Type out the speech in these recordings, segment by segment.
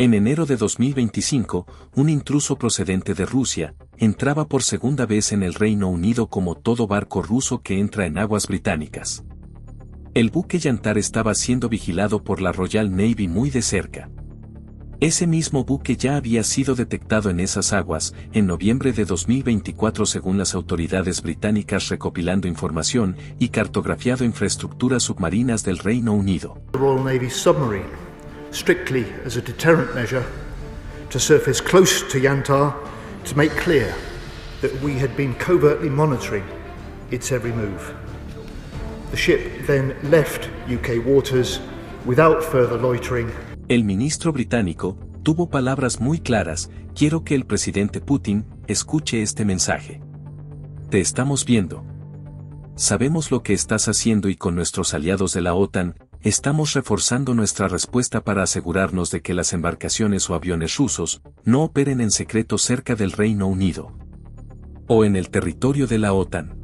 En enero de 2025, un intruso procedente de Rusia entraba por segunda vez en el Reino Unido como todo barco ruso que entra en aguas británicas. El buque Yantar estaba siendo vigilado por la Royal Navy muy de cerca. Ese mismo buque ya había sido detectado en esas aguas en noviembre de 2024 según las autoridades británicas recopilando información y cartografiado infraestructuras submarinas del Reino Unido. Royal Navy submarine, strictly as a deterrent measure, to surface close to Yantar to make clear that we had been covertly monitoring its every move. The ship then left UK waters without further loitering. El ministro británico tuvo palabras muy claras: quiero que el presidente Putin escuche este mensaje. Te estamos viendo. Sabemos lo que estás haciendo y con nuestros aliados de la OTAN, estamos reforzando nuestra respuesta para asegurarnos de que las embarcaciones o aviones rusos no operen en secreto cerca del Reino Unido o en el territorio de la OTAN.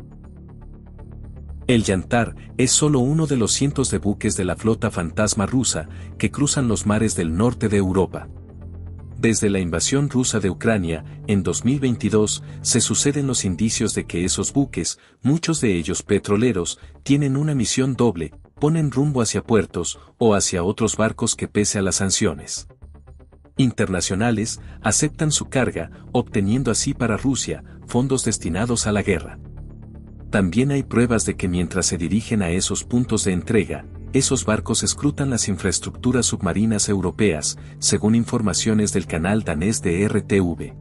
El Yantar es solo uno de los cientos de buques de la flota fantasma rusa que cruzan los mares del norte de Europa. Desde la invasión rusa de Ucrania, en 2022, se suceden los indicios de que esos buques, muchos de ellos petroleros, tienen una misión doble: ponen rumbo hacia puertos o hacia otros barcos que pese a las sanciones internacionales, aceptan su carga, obteniendo así para Rusia fondos destinados a la guerra. También hay pruebas de que mientras se dirigen a esos puntos de entrega, esos barcos escrutan las infraestructuras submarinas europeas, según informaciones del canal danés de RTV.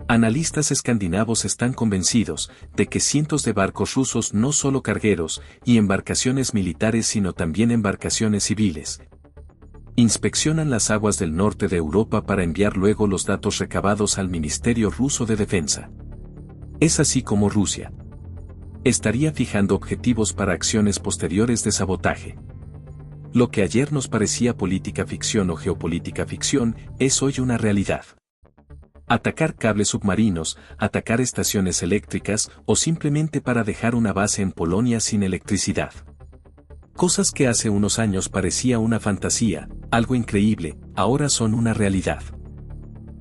Analistas escandinavos están convencidos de que cientos de barcos rusos, no solo cargueros y embarcaciones militares sino también embarcaciones civiles, inspeccionan las aguas del norte de Europa para enviar luego los datos recabados al Ministerio Ruso de Defensa. Es así como Rusia estaría fijando objetivos para acciones posteriores de sabotaje. Lo que ayer nos parecía política ficción o geopolítica ficción, es hoy una realidad. Atacar cables submarinos, atacar estaciones eléctricas o simplemente para dejar una base en Polonia sin electricidad. Cosas que hace unos años parecía una fantasía, algo increíble, ahora son una realidad.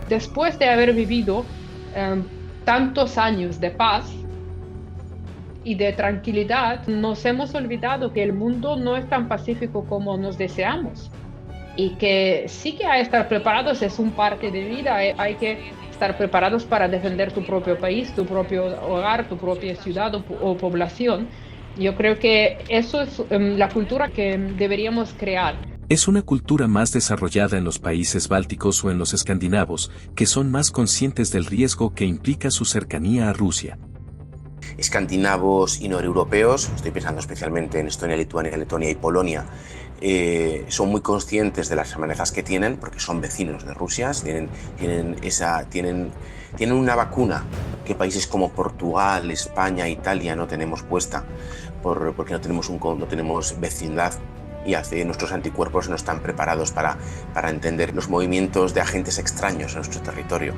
Después de haber vivido tantos años de paz y de tranquilidad, nos hemos olvidado que el mundo no es tan pacífico como nos deseamos y que sí que hay que estar preparados, es un parte de vida, hay que estar preparados para defender tu propio país, tu propio hogar, tu propia ciudad o población. Yo creo que eso es la cultura que deberíamos crear. Es una cultura más desarrollada en los países bálticos o en los escandinavos, que son más conscientes del riesgo que implica su cercanía a Rusia. Escandinavos y noreuropeos, estoy pensando especialmente en Estonia, Lituania, Letonia y Polonia, son muy conscientes de las amenazas que tienen porque son vecinos de Rusia, tienen una vacuna que países como Portugal, España, Italia no tenemos puesta porque no tenemos vecindad y nuestros anticuerpos no están preparados para entender los movimientos de agentes extraños en nuestro territorio.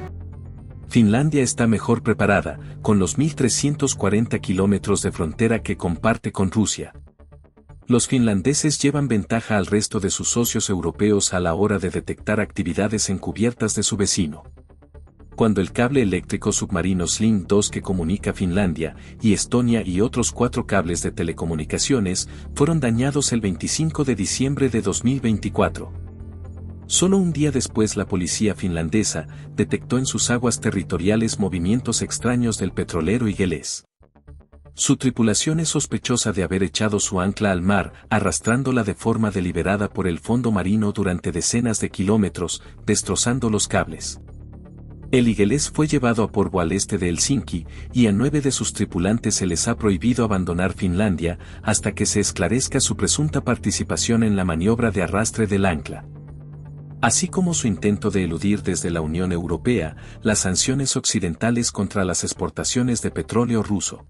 Finlandia está mejor preparada, con los 1.340 kilómetros de frontera que comparte con Rusia. Los finlandeses llevan ventaja al resto de sus socios europeos a la hora de detectar actividades encubiertas de su vecino. Cuando el cable eléctrico submarino Sling 2 que comunica Finlandia y Estonia y otros 4 cables de telecomunicaciones fueron dañados el 25 de diciembre de 2024. Solo un día después la policía finlandesa detectó en sus aguas territoriales movimientos extraños del petrolero Igeles. Su tripulación es sospechosa de haber echado su ancla al mar, arrastrándola de forma deliberada por el fondo marino durante decenas de kilómetros, destrozando los cables. El Igeles fue llevado a Porvoo al este de Helsinki, y a 9 de sus tripulantes se les ha prohibido abandonar Finlandia hasta que se esclarezca su presunta participación en la maniobra de arrastre del ancla, así como su intento de eludir desde la Unión Europea las sanciones occidentales contra las exportaciones de petróleo ruso.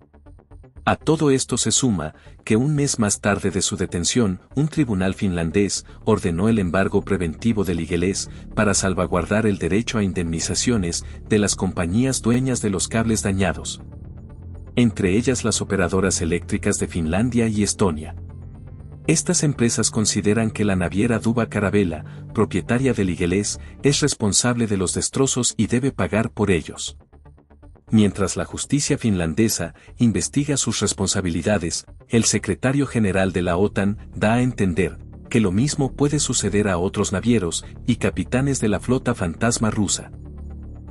A todo esto se suma que un mes más tarde de su detención, un tribunal finlandés ordenó el embargo preventivo del Igeles para salvaguardar el derecho a indemnizaciones de las compañías dueñas de los cables dañados, entre ellas las operadoras eléctricas de Finlandia y Estonia. Estas empresas consideran que la naviera Duba Carabela, propietaria del Igelés, es responsable de los destrozos y debe pagar por ellos. Mientras la justicia finlandesa investiga sus responsabilidades, el secretario general de la OTAN da a entender que lo mismo puede suceder a otros navieros y capitanes de la flota fantasma rusa.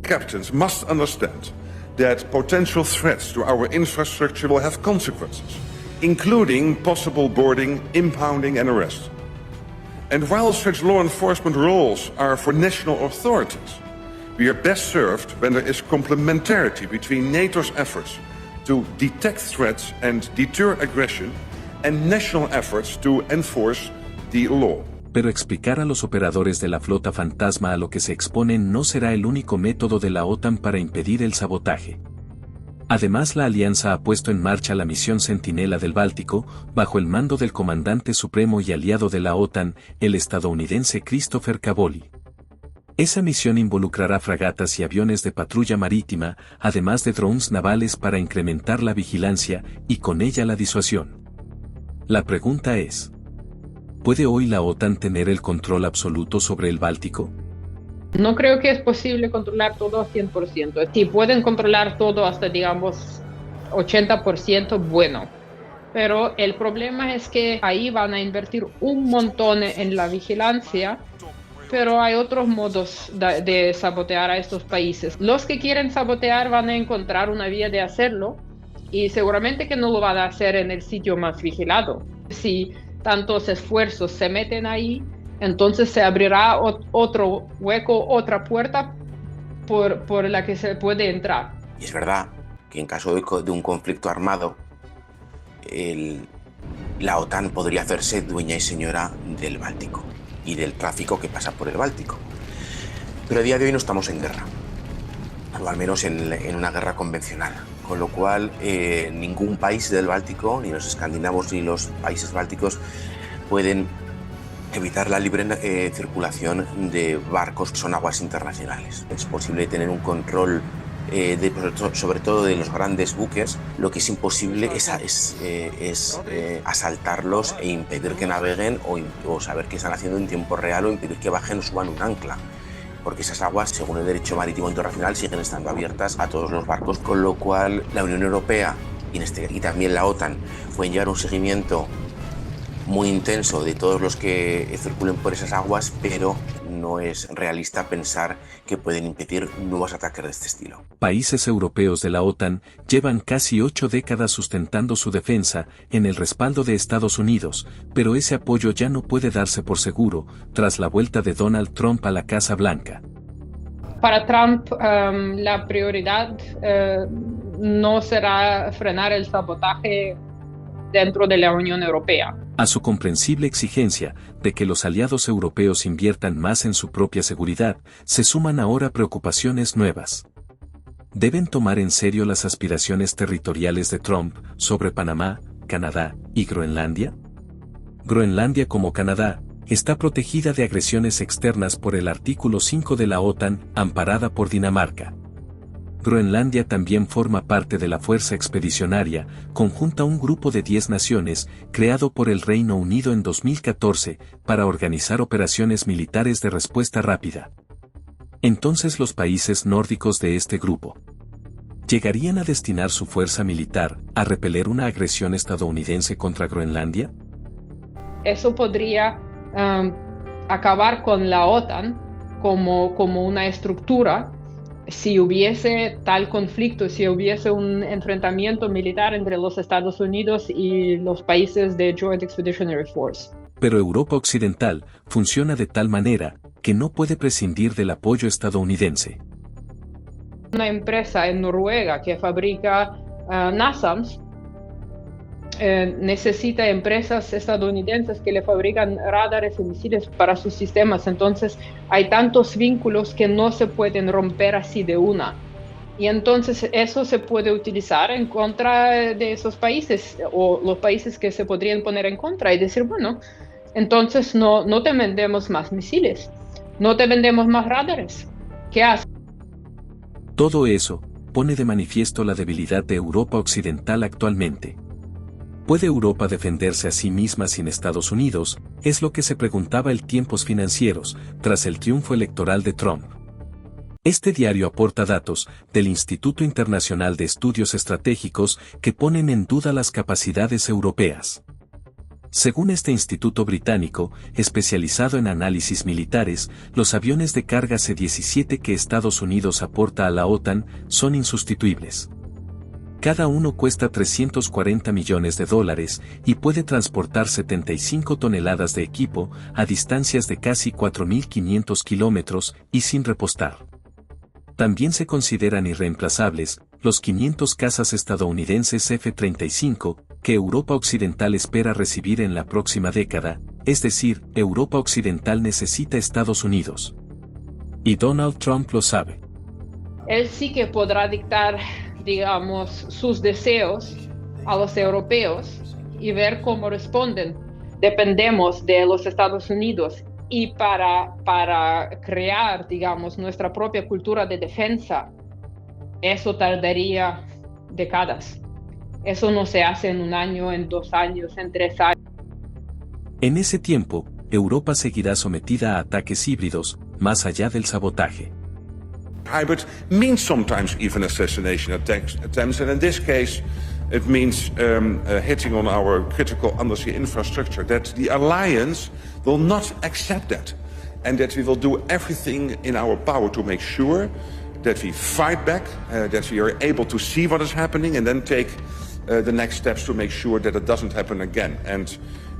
Captains must understand that potential threats to our infrastructure will have consequences, including possible boarding, impounding and arrest. And while such law enforcement roles are for national authorities, we are best served when there is complementarity between NATO's efforts to detect threats and deter aggression and national efforts to enforce the law. Pero explicar a los operadores de la flota fantasma a lo que se exponen no será el único método de la OTAN para impedir el sabotaje. Además, la alianza ha puesto en marcha la misión Centinela del Báltico, bajo el mando del comandante supremo y aliado de la OTAN, el estadounidense Christopher Cavoli. Esa misión involucrará fragatas y aviones de patrulla marítima, además de drones navales para incrementar la vigilancia y con ella la disuasión. La pregunta es: ¿puede hoy la OTAN tener el control absoluto sobre el Báltico? No creo que es posible controlar todo al 100%. Si pueden controlar todo hasta, digamos, 80%, bueno. Pero el problema es que ahí van a invertir un montón en la vigilancia, pero hay otros modos de sabotear a estos países. Los que quieren sabotear van a encontrar una vía de hacerlo y seguramente que no lo van a hacer en el sitio más vigilado. Si tantos esfuerzos se meten ahí, entonces se abrirá otro hueco, otra puerta por la que se puede entrar. Y es verdad que en caso de un conflicto armado, la OTAN podría hacerse dueña y señora del Báltico y del tráfico que pasa por el Báltico. Pero a día de hoy no estamos en guerra, o al menos en una guerra convencional. Con lo cual, ningún país del Báltico, ni los escandinavos ni los países bálticos, pueden evitar la libre circulación de barcos que son aguas internacionales. Es posible tener un control sobre todo de los grandes buques. Lo que es imposible es asaltarlos e impedir que naveguen o saber qué están haciendo en tiempo real o impedir que bajen o suban un ancla. Porque esas aguas, según el derecho marítimo internacional, siguen estando abiertas a todos los barcos, con lo cual la Unión Europea y también la OTAN pueden llevar un seguimiento muy intenso de todos los que circulen por esas aguas, pero no es realista pensar que pueden impedir nuevos ataques de este estilo. Países europeos de la OTAN llevan casi 8 décadas sustentando su defensa en el respaldo de Estados Unidos, pero ese apoyo ya no puede darse por seguro tras la vuelta de Donald Trump a la Casa Blanca. Para Trump, la prioridad no será frenar el sabotaje dentro de la Unión Europea. A su comprensible exigencia de que los aliados europeos inviertan más en su propia seguridad, se suman ahora preocupaciones nuevas. ¿Deben tomar en serio las aspiraciones territoriales de Trump sobre Panamá, Canadá y Groenlandia? Groenlandia, como Canadá, está protegida de agresiones externas por el artículo 5 de la OTAN, amparada por Dinamarca. Groenlandia también forma parte de la Fuerza Expedicionaria Conjunta, un grupo de 10 naciones, creado por el Reino Unido en 2014, para organizar operaciones militares de respuesta rápida. Entonces, los países nórdicos de este grupo ¿llegarían a destinar su fuerza militar a repeler una agresión estadounidense contra Groenlandia? Eso podría acabar con la OTAN como una estructura. Si hubiese tal conflicto, si hubiese un enfrentamiento militar entre los Estados Unidos y los países de Joint Expeditionary Force. Pero Europa Occidental funciona de tal manera que no puede prescindir del apoyo estadounidense. Una empresa en Noruega que fabrica NASAMS necesita empresas estadounidenses que le fabrican radares y misiles para sus sistemas. Entonces hay tantos vínculos que no se pueden romper así de una. Y entonces eso se puede utilizar en contra de esos países o los países que se podrían poner en contra y decir, bueno, entonces no te vendemos más misiles, no te vendemos más radares. ¿Qué haces? Todo eso pone de manifiesto la debilidad de Europa Occidental actualmente. ¿Puede Europa defenderse a sí misma sin Estados Unidos? Es lo que se preguntaba el Tiempos Financieros, tras el triunfo electoral de Trump. Este diario aporta datos del Instituto Internacional de Estudios Estratégicos que ponen en duda las capacidades europeas. Según este instituto británico, especializado en análisis militares, los aviones de carga C-17 que Estados Unidos aporta a la OTAN son insustituibles. Cada uno cuesta $340 millones y puede transportar 75 toneladas de equipo a distancias de casi 4.500 kilómetros y sin repostar. También se consideran irreemplazables los 500 cazas estadounidenses F-35 que Europa Occidental espera recibir en la próxima década, es decir, Europa Occidental necesita Estados Unidos. Y Donald Trump lo sabe. Él sí que podrá dictar, digamos, sus deseos a los europeos y ver cómo responden. Dependemos de los Estados Unidos y para crear, digamos, nuestra propia cultura de defensa, eso tardaría décadas. Eso no se hace en un año, en 2 años, en 3 años. En ese tiempo, Europa seguirá sometida a ataques híbridos, más allá del sabotaje. Hybrid means sometimes even assassination attempts, and in this case, it means hitting on our critical undersea infrastructure. That the alliance will not accept that, and that we will do everything in our power to make sure that we fight back, that we are able to see what is happening, and then take the next steps to make sure that it doesn't happen again. And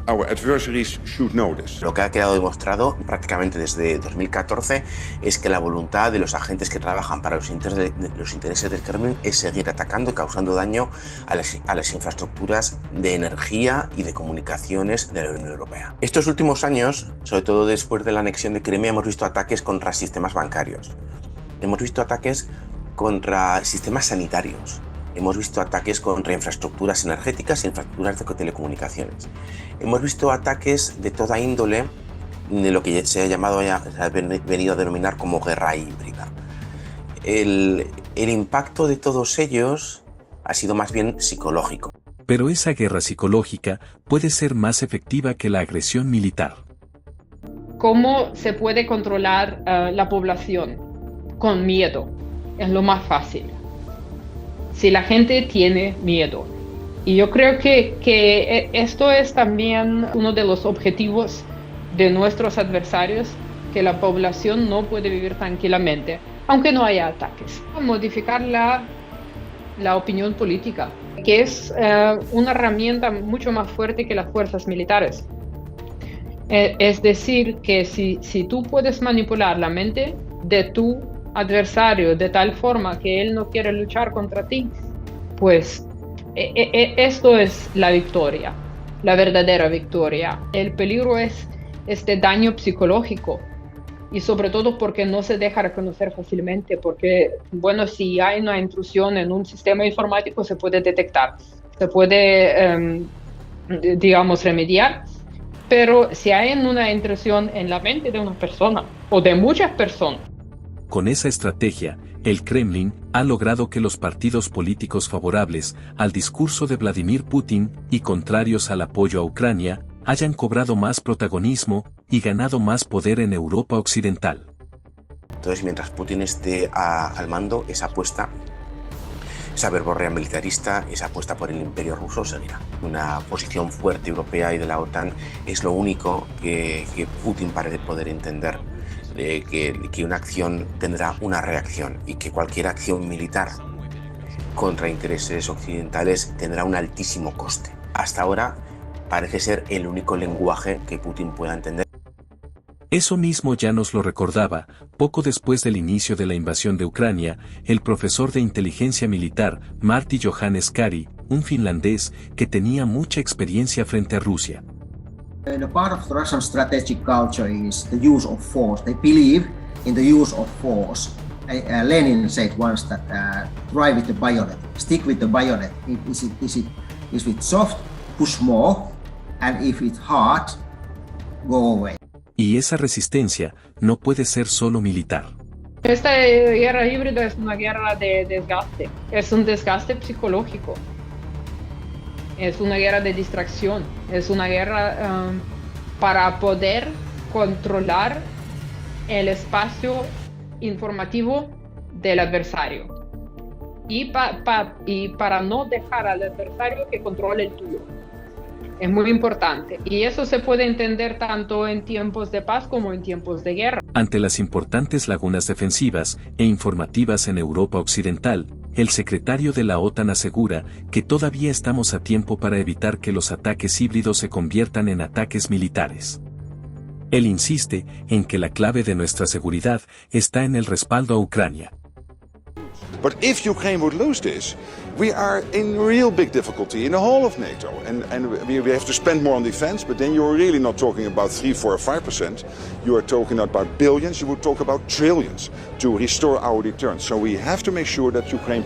our adversaries should know this. Lo que ha quedado demostrado prácticamente desde 2014 es que la voluntad de los agentes que trabajan para los intereses del Kremlin es seguir atacando y causando daño a las infraestructuras de energía y de comunicaciones de la Unión Europea. Estos últimos años, sobre todo después de la anexión de Crimea, hemos visto ataques contra sistemas bancarios. Hemos visto ataques contra sistemas sanitarios. Hemos visto ataques contra infraestructuras energéticas e infraestructuras de telecomunicaciones. Hemos visto ataques de toda índole, de lo que se ha venido a denominar como guerra híbrida. El impacto de todos ellos ha sido más bien psicológico. Pero esa guerra psicológica puede ser más efectiva que la agresión militar. ¿Cómo se puede controlar la población? Con miedo. Es lo más fácil. Si la gente tiene miedo. Y yo creo que esto es también uno de los objetivos de nuestros adversarios, que la población no puede vivir tranquilamente, aunque no haya ataques. Modificar la opinión política, que es una herramienta mucho más fuerte que las fuerzas militares. Es decir, que si tú puedes manipular la mente de tu adversario de tal forma que él no quiere luchar contra ti, pues esto es la victoria, la verdadera victoria. El peligro es este daño psicológico y sobre todo porque no se deja reconocer fácilmente, porque, bueno, si hay una intrusión en un sistema informático se puede detectar, se puede, digamos, remediar, pero si hay una intrusión en la mente de una persona o de muchas personas. Con esa estrategia, el Kremlin ha logrado que los partidos políticos favorables al discurso de Vladimir Putin y contrarios al apoyo a Ucrania hayan cobrado más protagonismo y ganado más poder en Europa Occidental. Entonces, mientras Putin esté al mando, esa apuesta, esa verborrea militarista, esa apuesta por el imperio ruso seguirá. Una posición fuerte europea y de la OTAN es lo único que Putin parece poder entender. Que una acción tendrá una reacción y que cualquier acción militar contra intereses occidentales tendrá un altísimo coste. Hasta ahora parece ser el único lenguaje que Putin pueda entender. Eso mismo ya nos lo recordaba, poco después del inicio de la invasión de Ucrania, el profesor de inteligencia militar Martti Johannes-Kari, un finlandés que tenía mucha experiencia frente a Rusia. The part of the Russian strategic culture is the use of force. They believe in the use of force. Lenin said once that try with the bayonet, stick with the bayonet. If it's soft, push more, and if it's hard, go away. Y esa resistencia no puede ser solo militar. Esta guerra híbrida es una guerra de desgaste, es un desgaste psicológico. Es una guerra de distracción, es una guerra para poder controlar el espacio informativo del adversario y para no dejar al adversario que controle el tuyo. Es muy importante y eso se puede entender tanto en tiempos de paz como en tiempos de guerra. Ante las importantes lagunas defensivas e informativas en Europa Occidental, el secretario de la OTAN asegura que todavía estamos a tiempo para evitar que los ataques híbridos se conviertan en ataques militares. Él insiste en que la clave de nuestra seguridad está en el respaldo a Ucrania. But if Ukraine would lose this, we are in real big difficulty in the whole of NATO. And we have to spend more on defense, but then you're really not talking about 3, 4, or 5%. You are talking about billions, you would talk about trillions to restore our deterrence. So we have to make sure that Ukraine